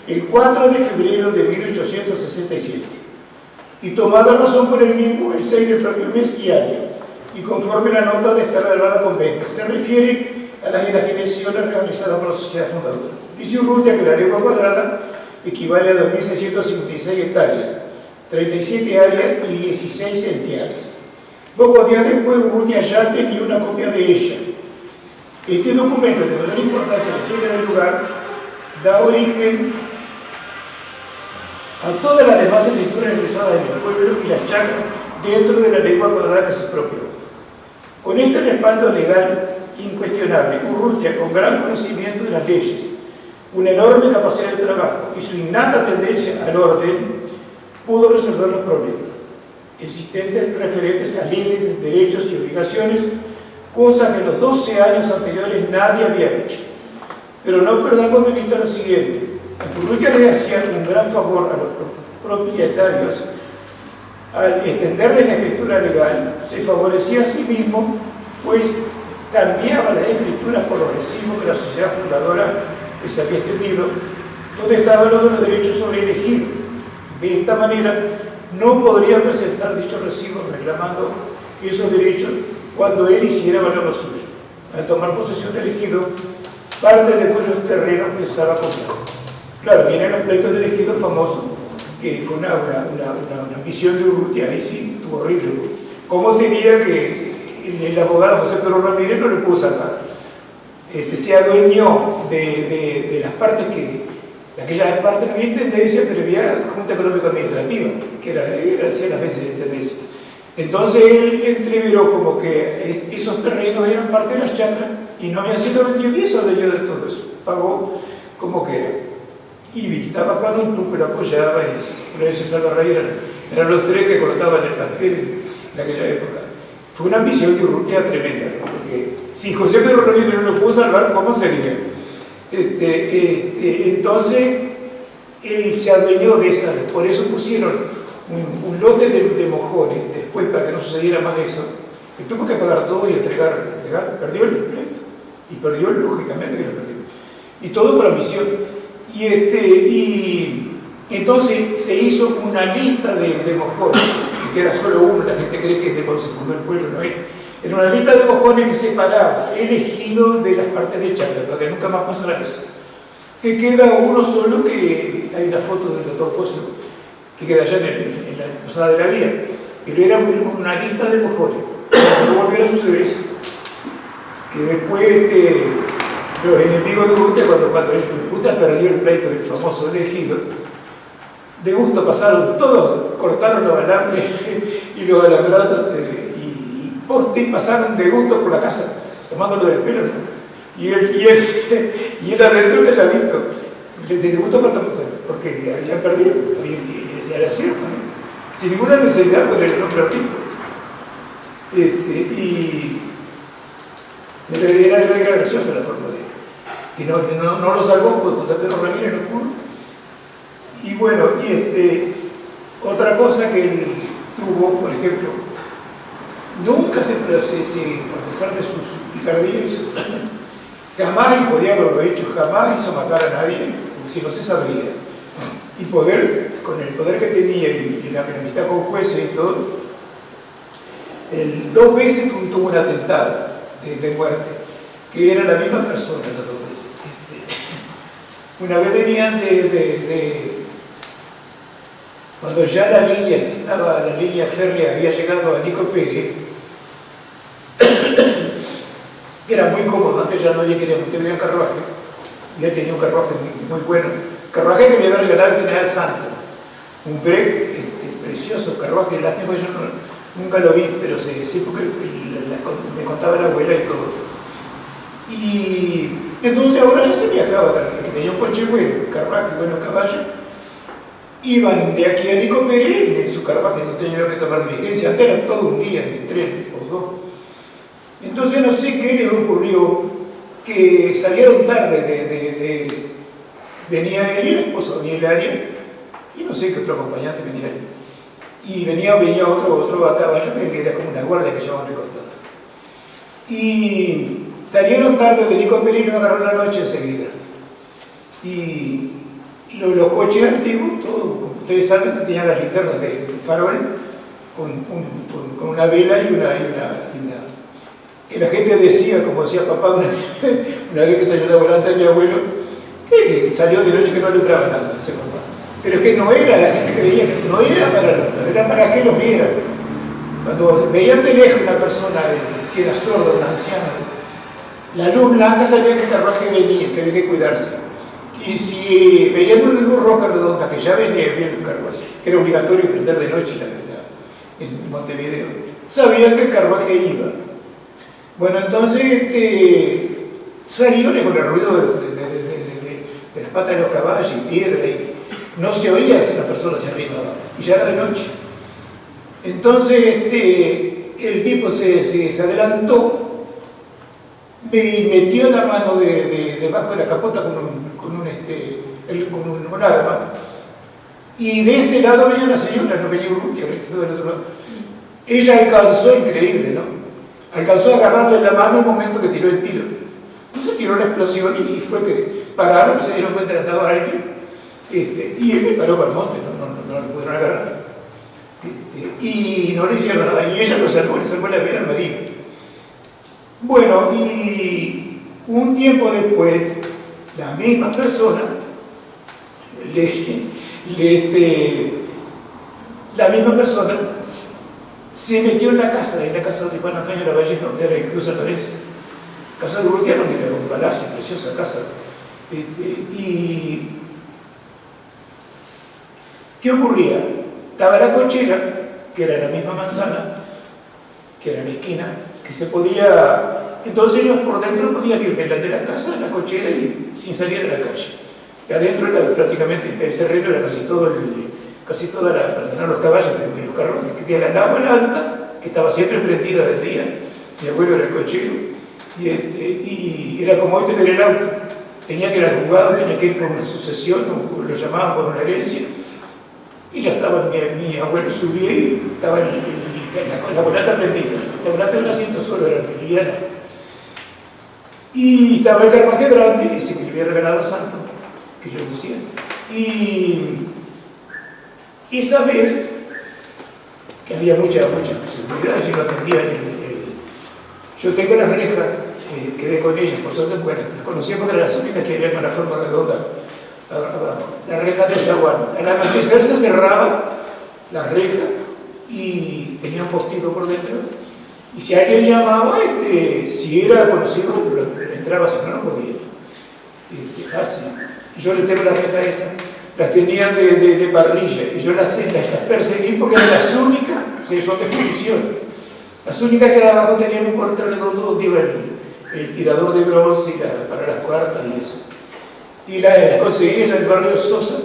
el 4 de febrero de 1867, y tomada razón por el mismo el 6 del propio mes y año, y conforme la nota de esta relevada conventa, se refiere a las enajenaciones realizadas por la sociedad fundadora. Dice Urrutia que la legua cuadrada equivale a 2.656 hectáreas, 37 áreas y 16 centiáreas. Pocos días después, Urrutia ya tenía una copia de ella. Este documento, de mayor importancia en la historia del lugar, da origen a todas las demás escrituras realizadas en el pueblo y las chacras dentro de la lengua cuadrada que se apropió. Con este respaldo legal incuestionable, Urrutia, con gran conocimiento de las leyes, una enorme capacidad de trabajo y su innata tendencia al orden, pudo resolver los problemas existentes referentes a límites, derechos y obligaciones, cosas que en los 12 años anteriores nadie había hecho. Pero no perdamos de vista lo siguiente: Urrutia le hacía un gran favor a los propietarios al extenderle la escritura legal, se favorecía a sí mismo, pues cambiaba las escrituras por los recibos de la sociedad fundadora que se había extendido, donde estaban los derechos sobre el ejido. De esta manera, no podría presentar dichos recibos reclamando esos derechos cuando él hiciera valer lo suyo. Al tomar posesión del ejido, parte de cuyos terrenos empezaba a comprar. Claro, vienen los pleitos del ejido famoso, que fue una ambición de Urrutia, ahí sí, estuvo horrible. ¿Cómo sería que el abogado José Pedro Ramírez no le pudo salvar? Se adueñó de las partes que, de aquellas partes no había intendencia, pero había Junta Económica Administrativa, que era las veces de intendencia. Entonces él entreveró como que esos terrenos eran parte de las chacras y no habían sido vendidos, y eso dueño de todo eso, pagó como que era. Y estaba Juan Untu que lo apoyaba, y Florencio Salvarrey eran los 3 que cortaban el pastel en aquella época. Fue una ambición de Urrutia tremenda, ¿no? Porque si José Pedro Ramírez no lo pudo salvar, ¿cómo sería? Entonces él se adueñó de esa, por eso pusieron un lote de mojones después para que no sucediera más eso. Y tuvo que pagar todo y entregar, perdió el pleito, y perdió lógicamente que lo perdió, y todo por ambición. Y entonces se hizo una lista de mojones, que era solo uno, la gente cree que es de cuando se fundó el pueblo, no es. Era una lista de mojones que separaba el ejido de las partes de chacra, para que nunca más pasara eso. Que queda uno solo, que hay una foto del doctor Pozo, que queda allá en la posada de la vía, pero era una lista de mojones. No volviera a suceder eso. Que después los enemigos de Urrutia, cuando Urrutia perdió el pleito del famoso ejido, de gusto pasaron todos, cortaron los alambres y los alambrados y postes, pasaron de gusto por la casa, tomándolo del pelo, ¿no? Y él adentro calladito, de gusto porque habían perdido, y era cierto, ¿no? Sin ninguna necesidad por el otro tipo. Era graciosa la forma de que no lo salvó, pues José Pedro Ramírez no pudo. Y bueno, otra cosa que él tuvo, por ejemplo, nunca a pesar de sus picardías, jamás, y podía haberlo hecho, jamás hizo matar a nadie, si no se sabría. Y con el poder que tenía y la amistad con jueces y todo, 2 veces tuvo un atentado de muerte, que era la misma persona las 2 veces. Una vez venían cuando ya la línea férrea había llegado a Nico Pérez, que era muy cómodo, antes ya nadie quería meterle un carruaje, ya tenía un carruaje muy bueno, carruaje que me había regalado el general Santos, un break precioso carruaje, lástima yo nunca lo vi, pero sí porque me contaba la abuela y todo. Y entonces ahora ya se viajaba, que tenía un coche bueno, carruaje, buenos caballos, iban de aquí a Nico Pérez en su carruaje, no tenían que tomar diligencia, antes era todo un día en el tren o dos. Entonces no sé qué les ocurrió, que salieron tarde venía él y la esposa, venía Hilaria, y no sé qué otro acompañante venía él. Y venía otro a caballo que era como una guardia que llevaban recostado. Y salieron tarde de Nico Pérez y lo agarró la noche enseguida. Y los coches antiguos, todos, como ustedes saben, tenían las linternas de farol con una vela y una. Que la gente decía, como decía papá una vez que salió la volante de mi abuelo, que salió de noche que no alumbraba nada, decía papá. Pero es que no era, la gente creía que no era para que lo vieran. Cuando veían de lejos una persona, si era sordo, un anciano, la luz blanca sabía que el carruaje venía, que había que cuidarse. Y si veían una luz roja redonda, que ya venía bien el carruaje, que era obligatorio prender de noche en Montevideo, sabían que el carruaje iba. Bueno, entonces salieron con el ruido de las patas de los caballos y piedra, y no se oía si la persona se arrimaba, y ya era de noche. Entonces el tipo se adelantó y metió la mano debajo de la capota con un arma, y de ese lado venía una señora, no venía Urrutia, del otro lado. Ella alcanzó, increíble, ¿no? Alcanzó a agarrarle la mano en el momento que tiró el tiro. Entonces tiró la explosión y fue que pararon, se dieron cuenta que estaba alguien, y él disparó para el monte, no lo pudieron agarrar. Y no le hicieron nada, y ella le salvó la vida al marido. Bueno, y un tiempo después, la misma persona, se metió en la casa de Juan Antonio Lavalleja, donde era incluso Lorenzo. Casa de Urrutia, donde era un palacio, preciosa casa. Y ¿qué ocurría? Estaba la cochera, que era la misma manzana, que era la esquina, que se podía. Entonces ellos por dentro podían ir de la casa a la cochera y sin salir a la calle. Y adentro era prácticamente el terreno, era casi toda para tener los caballos de los carruajes, que tenía la agua alta, que estaba siempre prendida de día. Mi abuelo era el cochero, y era como hoy tener el auto. Tenía que ir al juzgado, tenía que ir por una sucesión, lo llamaban por una herencia, y ya estaba, mi abuelo subía y estaba la volata prendida. La volata de un asiento solo, era liviana. Y estaba el carruaje grande, ese que le había regalado Santo, que yo decía. Y esa vez, que había mucha seguridad, yo lo atendía yo tengo las rejas, quedé con ellas, por suerte, bueno, las conocía porque eran las únicas que había con la forma redonda abajo. La reja del zaguán. Al anochecer se cerraba la reja y tenía un postigo por dentro. Y si alguien llamaba, si era conocido, entraba, si no podía. Así. Yo le tengo la reja esa. Las tenían de parrilla y yo las perseguí porque eran las únicas, son de fundición. Las únicas que de abajo tenían un corte redondo donde iba el tirador de bronce para las cuartas y eso. Y las conseguí en el barrio Sosa,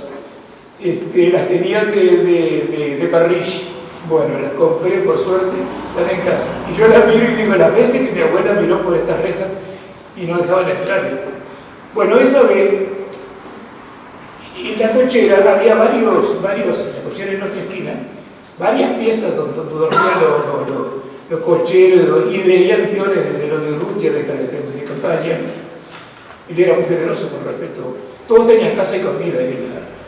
las tenían de parrilla. Bueno, las compré por suerte, están en casa. Y yo las miro y digo, las veces que mi abuela miró por estas rejas y no dejaban entrar. Bueno, esa vez, en la cochera había varios, en la cochera en otra esquina, varias piezas donde dormían los cocheros y venían peones de los de Urrutia, de campaña. Él era muy generoso con respecto. Todos tenían casa y comida.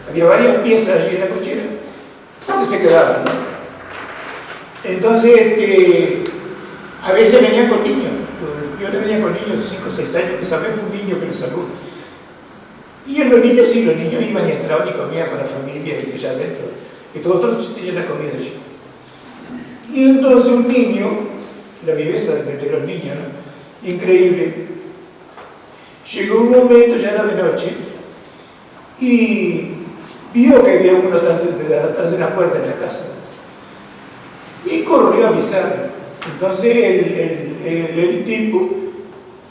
Había varias piezas allí en la cochera, donde se quedaban, ¿no? Entonces, a veces venían con niños. Los peones venían con niños de 5 o 6 años, que esa vez fue un niño que lo salvó. Y en los niños sí, los niños iban y entraban y comían con la familia y allá adentro. Y todos tenían la comida allí. Y entonces un niño, la viveza de los niños, ¿no? Increíble, llegó un momento, ya era de noche, y vio que había uno atrás de una puerta en la casa. Y corrió a avisar. Entonces el tipo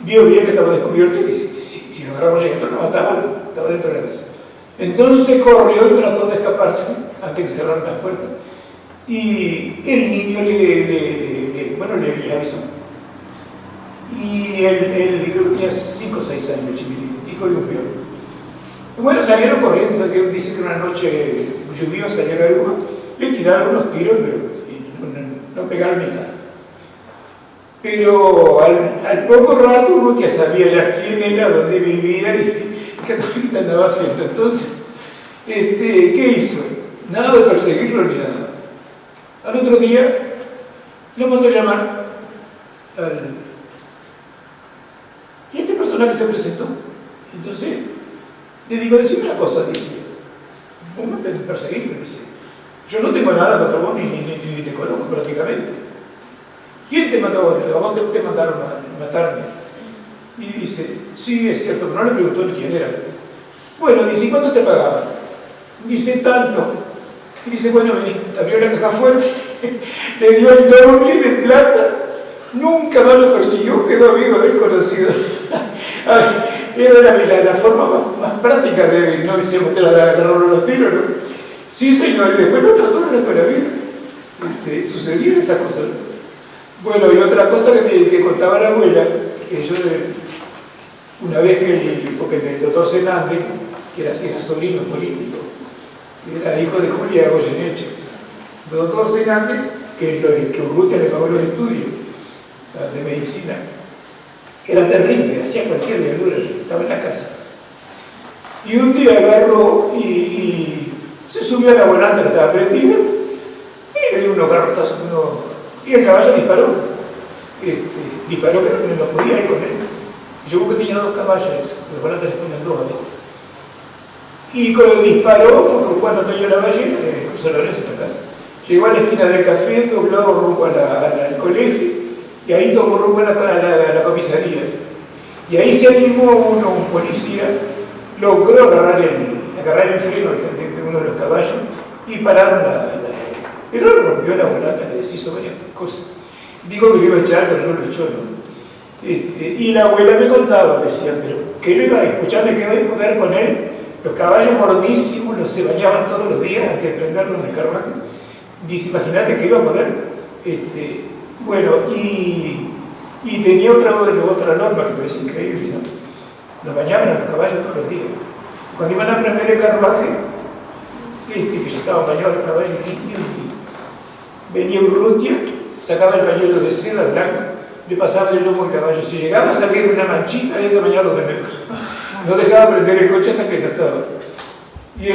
vio bien que estaba descubierto y que si lo agarramos llegando lo mataban, estaba dentro de la casa. Entonces corrió y trató de escaparse antes que cerraran las puertas. Y el niño le avisó. Y él creo que tenía 5 o 6 años, chiquitín, hijo de un peón. Bueno, salieron corriendo, dice que una noche lluviosa llega el uno, le tiraron unos tiros, pero no pegaron ni nada. Pero al poco rato Urrutia sabía ya quién era, dónde vivía y qué andaba haciendo. Entonces, ¿qué hizo? Nada de perseguirlo ni nada. Al otro día lo mandó a llamar y este personaje se presentó. Entonces le digo, decime una cosa, dice, vos me perseguiste, dice, yo no tengo nada contra vos ni te conozco prácticamente. ¿Quién te mandó a vos? Te mandaron a matarme. Y dice, sí, es cierto, pero no le preguntó ni quién era. Bueno, dice, ¿cuánto te pagaban? Dice, tanto. Y dice, bueno, vení, abrió la caja fuerte, le dio el doble de plata, nunca más lo persiguió, quedó amigo del conocido. Era la forma más práctica de no se meter a agarrar los tiros, ¿no? Sí, señor, y después lo trató el resto de la vida. Sucedían esas cosas. Bueno, y otra cosa que contaba la abuela, que yo una vez porque el doctor Senande, que era sobrino político, era hijo de Julia Goyeneche, el doctor Senande, que Urrutia le pagó los estudios de medicina, era terrible, hacía cualquier verdura, estaba en la casa. Y un día agarró y se subió a la volante que estaba prendida y le dio unos garrotazos, y el caballo disparó. Disparó, pero no podía ir con él. Yo creo que tenía 2 caballos, los volantes le ponen 2 a veces. Y cuando disparó, fue por Juan Antonio Lavalle, cruzó Lorenzo en la casa. Llegó a la esquina del café, dobló rumbo al colegio, y ahí tomó rumbo a la comisaría. Y ahí se animó un policía, logró agarrar el freno de uno de los caballos y pararon pero rompió la volanta, le deshizo varias cosas. Dijo que lo iba a echar, pero no lo echó, ¿no? Y la abuela me contaba, decía, pero ¿qué le iba a escuchar? Me quedé a poder con él. Los caballos gordísimos, se bañaban todos los días antes de prenderlos en el carruaje. Dice, imagínate que iba a poder. Bueno, y tenía otra norma que me parece increíble, ¿no? Los bañaban a los caballos todos los días. Cuando iban a prender el carruaje, que ya estaban bañados los caballos limpios, venía Urrutia, sacaba el pañuelo de seda blanco, le pasaba el lomo al caballo. Si llegaba a salir una manchita, había que bañarlo de nuevo. No dejaba prender el coche hasta que no estaba. Y